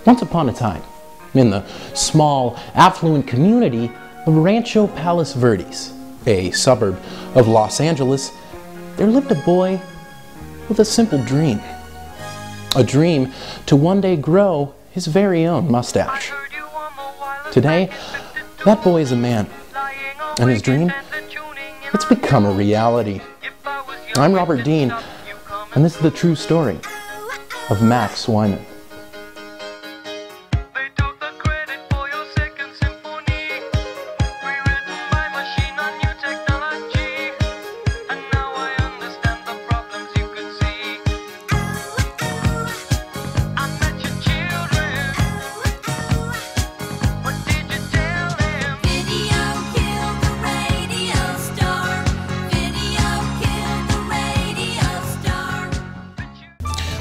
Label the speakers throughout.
Speaker 1: Once upon a time, in the small, affluent community of Rancho Palos Verdes, a suburb of Los Angeles, there lived a boy with a simple dream. A dream to one day grow his very own mustache. Today, that boy is a man, and his dream, it's become a reality. I'm Robert Dean, and this is the true story of Max Wyman.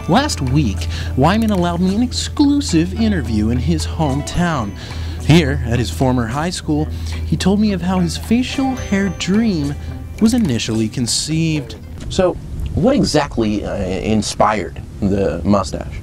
Speaker 1: Last week, Wyman allowed me an exclusive interview in his hometown. Here, at his former high school, he told me of how his facial hair dream was initially conceived. So, what exactly inspired the mustache?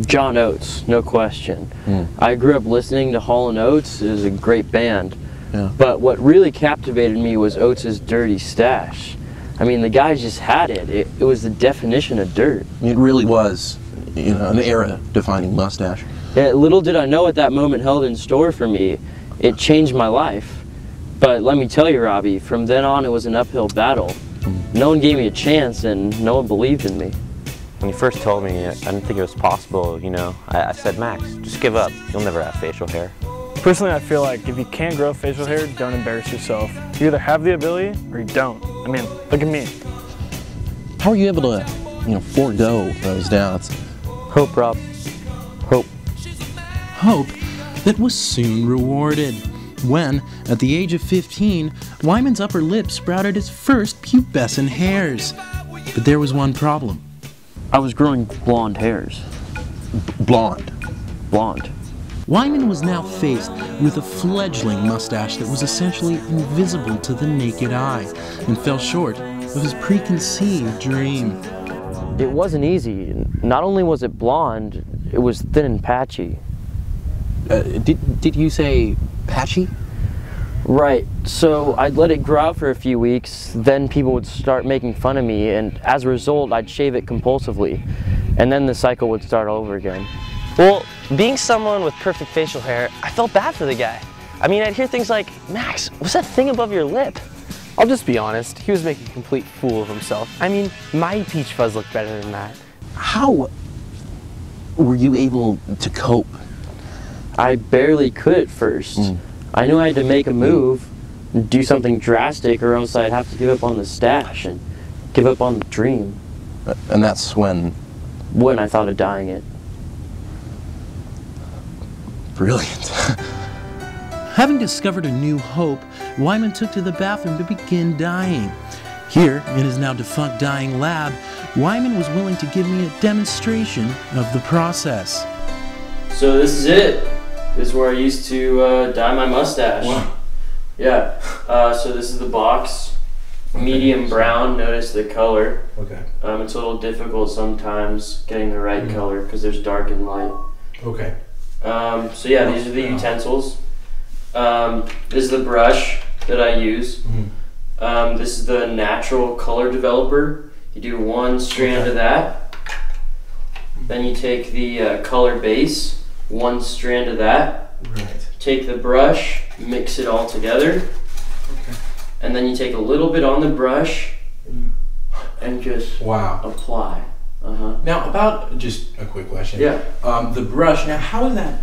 Speaker 2: John Oates, no question. I grew up listening to Hall & Oates. It was a great band.
Speaker 1: Yeah.
Speaker 2: But what really captivated me was Oates' dirty stash. I mean, the guy just had it. It was the definition of dirt.
Speaker 1: It really was, you know, an era-defining mustache.
Speaker 2: Yeah, little did I know what that moment held in store for me. It changed my life. But let me tell you, Robbie, from then on it was an uphill battle. No one gave me a chance and no one believed in me.
Speaker 3: When you first told me, I didn't think it was possible, you know. I said, Max, just give up. You'll never have facial hair.
Speaker 4: Personally, I feel like if you can't grow facial hair, don't embarrass yourself. You either have the ability or you don't. I mean, look at me.
Speaker 1: How are you able to, you know, forego those doubts?
Speaker 2: Hope, Rob. Hope.
Speaker 1: Hope that was soon rewarded when, at the age of 15, Wyman's upper lip sprouted his first pubescent hairs. But there was one problem.
Speaker 2: I was growing blonde hairs.
Speaker 1: Blonde.
Speaker 2: Blonde.
Speaker 1: Wyman was now faced with a fledgling mustache that was essentially invisible to the naked eye and fell short of his preconceived dream.
Speaker 2: It wasn't easy. Not only was it blonde, it was thin and patchy.
Speaker 1: Did you say patchy?
Speaker 2: Right, so I'd let it grow out for a few weeks, then people would start making fun of me, and as a result, I'd shave it compulsively, and then the cycle would start over again.
Speaker 5: Well, being someone with perfect facial hair, I felt bad for the guy. I mean, I'd hear things like, Max, what's that thing above your lip?
Speaker 6: I'll just be honest, he was making a complete fool of himself. I mean, my peach fuzz looked better than that.
Speaker 1: How were you able to cope?
Speaker 2: I barely could at first. I knew I had to make a move, do something drastic, or else I'd have to give up on the stash and give up on the dream.
Speaker 1: And that's when
Speaker 2: I thought of dyeing it.
Speaker 1: Brilliant. Having discovered a new hope, Wyman took to the bathroom to begin dyeing. Here, in his now defunct dyeing lab, Wyman was willing to give me a demonstration of the process.
Speaker 2: So this is it. This is where I used to dye my mustache.
Speaker 1: Wow.
Speaker 2: Yeah. So this is the box. Medium brown. Notice the color.
Speaker 1: Okay.
Speaker 2: It's a little difficult sometimes getting the right color because there's dark and light.
Speaker 1: Okay.
Speaker 2: So yeah, these are the utensils. This is the brush that I use. This is the natural color developer. You do one strand of that. Then you take the color base, one strand of that.
Speaker 1: Right.
Speaker 2: Take the brush, mix it all together.
Speaker 1: Okay.
Speaker 2: And then you take a little bit on the brush and just apply.
Speaker 1: Now, about just a quick question.
Speaker 2: Yeah.
Speaker 1: The brush. Now, how is that?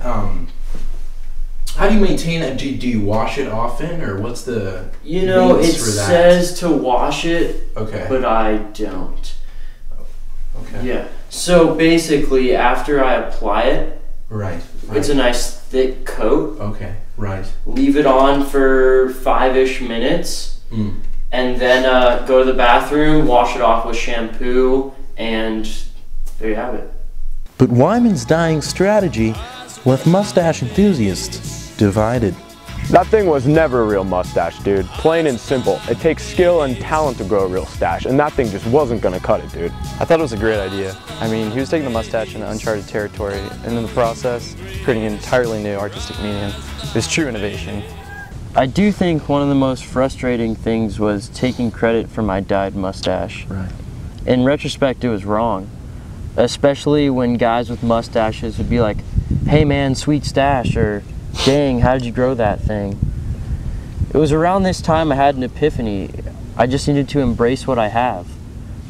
Speaker 1: How do you maintain that? Do you wash it often, or what's the?
Speaker 2: You know, it
Speaker 1: for that?
Speaker 2: says to wash it,
Speaker 1: Okay.
Speaker 2: but I don't.
Speaker 1: Okay.
Speaker 2: Yeah. So basically, after I apply it,
Speaker 1: Right.
Speaker 2: it's a nice thick coat.
Speaker 1: Okay. Right.
Speaker 2: Leave it on for 5-ish minutes, and then go to the bathroom, wash it off with shampoo, and there you have it.
Speaker 1: But Wyman's dyeing strategy left mustache enthusiasts divided.
Speaker 7: That thing was never a real mustache, dude. Plain and simple. It takes skill and talent to grow a real stache, and that thing just wasn't gonna cut it, dude.
Speaker 8: I thought it was a great idea. I mean, he was taking the mustache into uncharted territory, and in the process, creating an entirely new artistic medium. It was true innovation.
Speaker 2: I do think one of the most frustrating things was taking credit for my dyed mustache.
Speaker 1: Right.
Speaker 2: In retrospect, it was wrong. Especially when guys with mustaches would be like, "Hey man, sweet stash," or "Dang, how did you grow that thing?" It was around this time I had an epiphany. I just needed to embrace what I have.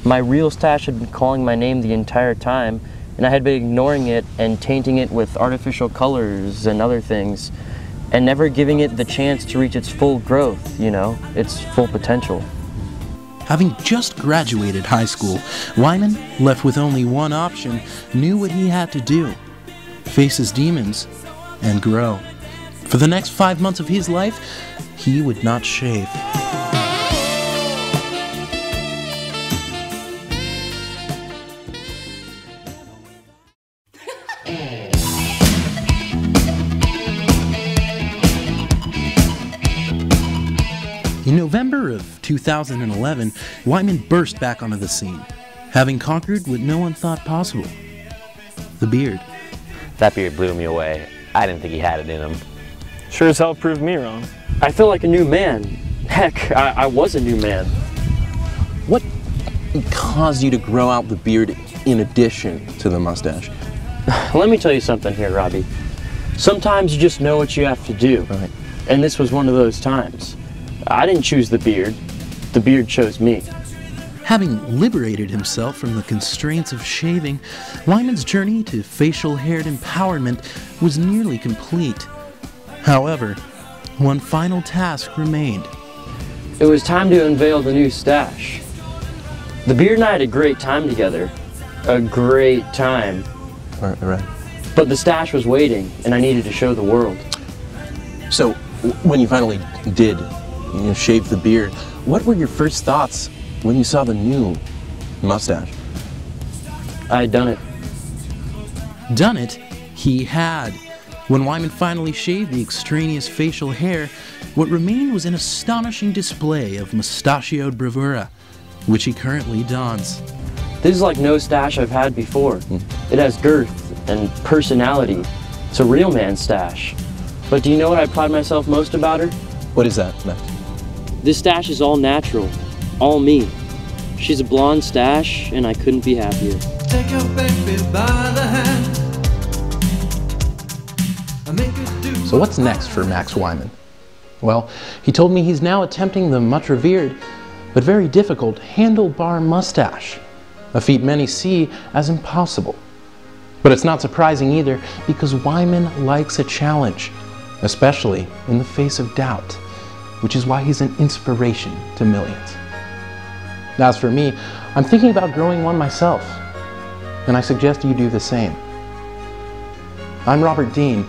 Speaker 2: My real stash had been calling my name the entire time, and I had been ignoring it and tainting it with artificial colors and other things, and never giving it the chance to reach its full growth, you know, its full potential.
Speaker 1: Having just graduated high school, Wyman, left with only one option, knew what he had to do: face his demons and grow. For the next 5 months of his life, he would not shave. In November of 2011, Wyman burst back onto the scene, having conquered what no one thought possible: the beard.
Speaker 3: That beard blew me away. I didn't think he had it in him.
Speaker 4: Sure as hell proved me wrong.
Speaker 2: I feel like a new man. Heck, I was a new man.
Speaker 1: What caused you to grow out the beard in addition to the mustache?
Speaker 2: Let me tell you something here, Robbie. Sometimes you just know what you have to do.
Speaker 1: Right.
Speaker 2: And this was one of those times. I didn't choose the beard chose me.
Speaker 1: Having liberated himself from the constraints of shaving, Wyman's journey to facial-haired empowerment was nearly complete. However, one final task remained.
Speaker 2: It was time to unveil the new stash. The beard and I had a great time together. A great time.
Speaker 1: Right.
Speaker 2: But the stash was waiting, and I needed to show the world.
Speaker 1: So, when you finally did, shave the beard, what were your first thoughts when you saw the new mustache?
Speaker 2: I had done it.
Speaker 1: Done it? He had. When Wyman finally shaved the extraneous facial hair, what remained was an astonishing display of mustachioed bravura, which he currently dons.
Speaker 2: This is like no stash I've had before. It has girth and personality. It's a real man's stash. But do you know what I pride myself most about her?
Speaker 1: What is that, Max?
Speaker 2: This stash is all natural, all me. She's a blonde stash, and I couldn't be happier.
Speaker 9: Take your baby by the hand.
Speaker 1: So what's next for Max Wyman? Well, he told me he's now attempting the much revered, but very difficult, handlebar mustache, a feat many see as impossible. But it's not surprising either, because Wyman likes a challenge, especially in the face of doubt, which is why he's an inspiration to millions. As for me, I'm thinking about growing one myself, and I suggest you do the same. I'm Robert Dean,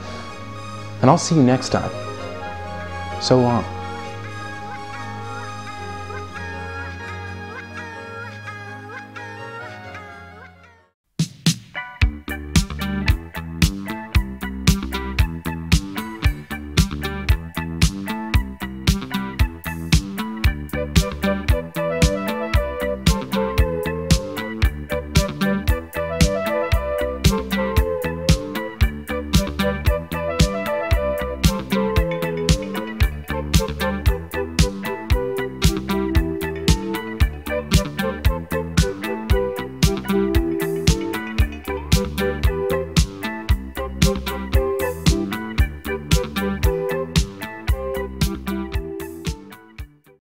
Speaker 1: and I'll see you next time. So long.